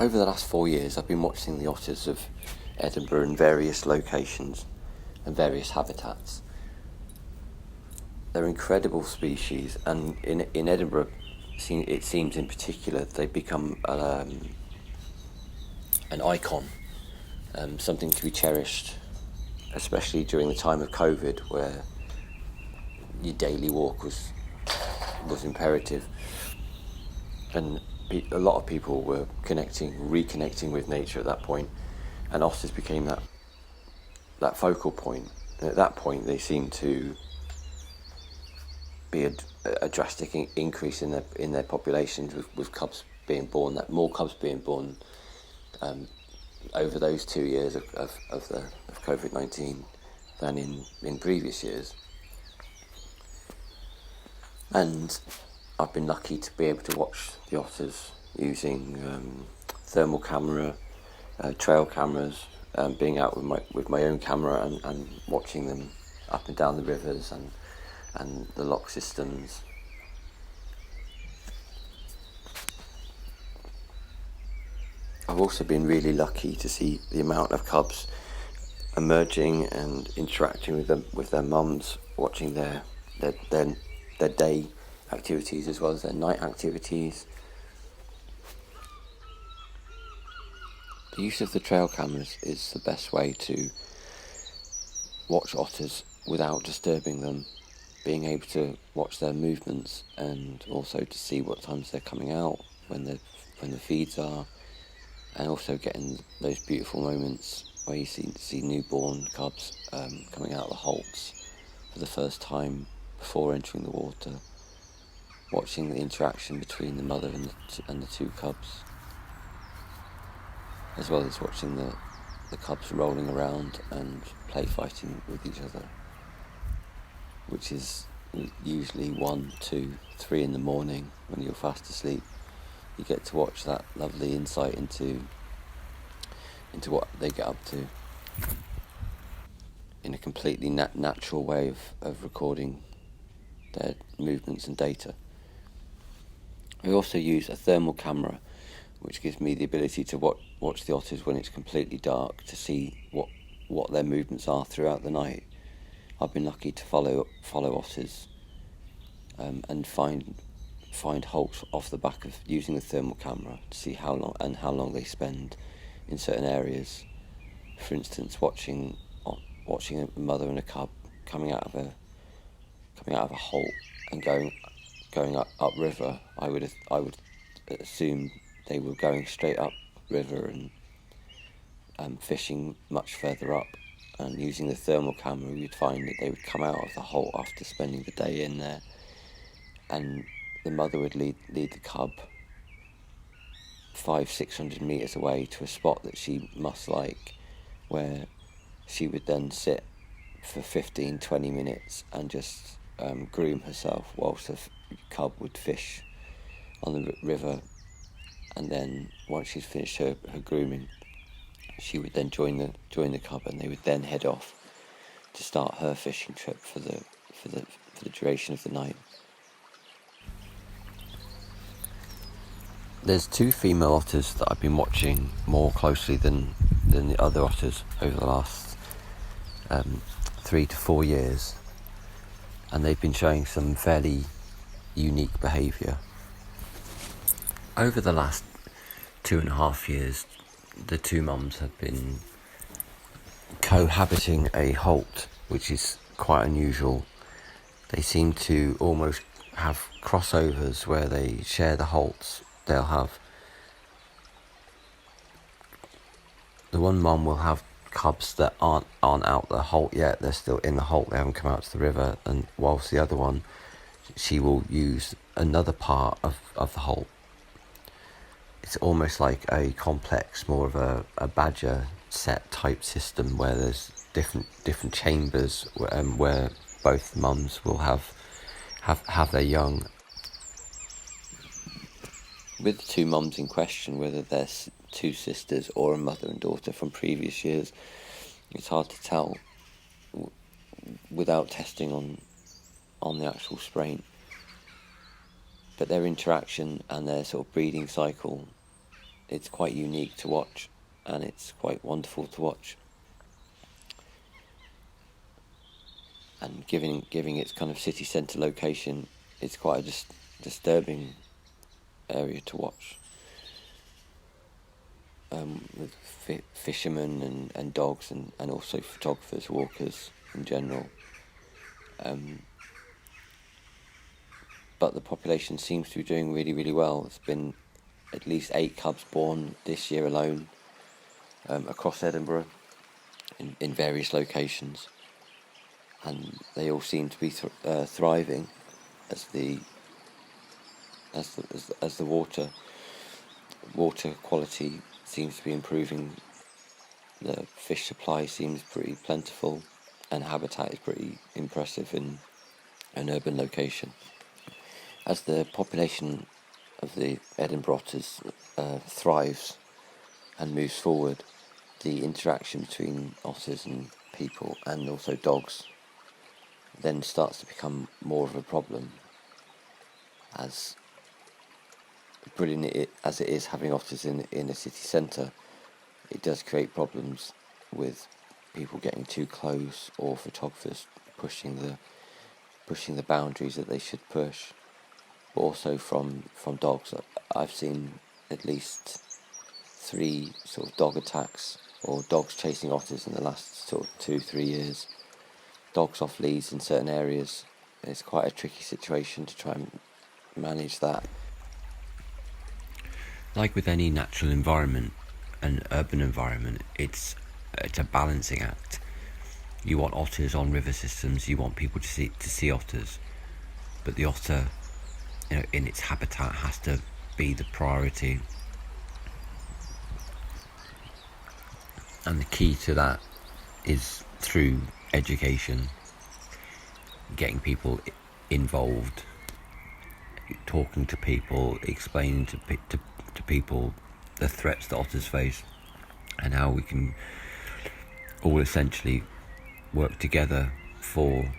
Over the last 4 years, I've been watching the otters of Edinburgh in various locations and various habitats. They're incredible species, and in Edinburgh, it seems in particular, they've become an icon, something to be cherished, especially during the time of COVID, where your daily walk was imperative, and a lot of people were reconnecting with nature at that point, and otters became that focal point. And at that point, they seemed to be a drastic increase in their populations, with cubs being born, that more cubs being born over those 2 years of COVID-19 than in previous years. And I've been lucky to be able to watch the otters using thermal camera, trail cameras, being out with my own camera and watching them up and down the rivers and the lock systems. I've also been really lucky to see the amount of cubs emerging and interacting with their mums, watching their day activities as well as their night activities. The use of the trail cameras is the best way to watch otters without disturbing them, being able to watch their movements and also to see what times they're coming out, when the feeds are, and also getting those beautiful moments where you see newborn cubs coming out of the holts for the first time before entering the water, watching the interaction between the mother and the two cubs, as well as watching the cubs rolling around and play fighting with each other, which is usually 1, 2, 3 in the morning when you're fast asleep. You get to watch that lovely insight into what they get up to in a completely natural way of recording their movements and data. I also use a thermal camera, which gives me the ability to watch the otters when it's completely dark, to see what their movements are throughout the night. I've been lucky to follow otters and find halts off the back of using the thermal camera to see how long they spend in certain areas. For instance, watching a mother and a cub coming out of a holt and going up river, I would assume they were going straight up river and fishing much further up. And using the thermal camera, we'd find that they would come out of the holt after spending the day in there, and the mother would lead the cub 500-600 meters away to a spot that she must like, where she would then sit for 15-20 minutes and just groom herself whilst the cub would fish on the river. And then once she's finished her grooming, she would then join the cub, and they would then head off to start her fishing trip for the duration of the night. There's 2 female otters that I've been watching more closely than the other otters over the last 3 to 4 years, and they've been showing some fairly unique behaviour. Over the last 2.5 years, the 2 mums have been cohabiting a holt, which is quite unusual. They seem to almost have crossovers where they share the holts. They'll have the one mum will have cubs that aren't out the holt yet. They're still in the holt. They haven't come out to the river, and whilst the other one, she will use another part of the holt. It's almost like a complex, more of a badger set type system, where there's different chambers where both mums will have their young. With the 2 mums in question, whether they're 2 sisters or a mother and daughter from previous years, it's hard to tell without testing on the actual strain. But their interaction and their sort of breeding cycle it's quite unique to watch, and it's quite wonderful to watch. And giving its kind of city centre location, it's quite a disturbing area to watch. With fishermen and dogs and also photographers, walkers in general. But the population seems to be doing really, really well. There's been at least 8 cubs born this year alone, across Edinburgh in various locations, and they all seem to be thriving as the water quality seems to be improving. The fish supply seems pretty plentiful, and habitat is pretty impressive in an urban location. As the population of the Edinburgh otters thrives and moves forward, the interaction between otters and people, and also dogs, then starts to become more of a problem. As brilliant as it is having otters in a city centre, it does create problems with people getting too close, or photographers pushing the boundaries that they should push. But also from dogs. I've seen at least 3 sort of dog attacks, or dogs chasing otters, in the last sort of 2-3 years. Dogs off leads in certain areas. It's quite a tricky situation to try and manage that. Like with any natural environment, an urban environment, it's a balancing act. You want otters on river systems, you want people to see otters, but the otter, in its habitat, has to be the priority. And the key to that is through education, getting people involved, talking to people, explaining to people the threats that otters face, and how we can all essentially work together for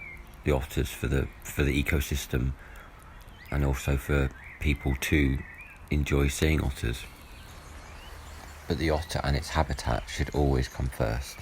the otters, for the ecosystem, and also for people to enjoy seeing otters. But the otter and its habitat should always come first.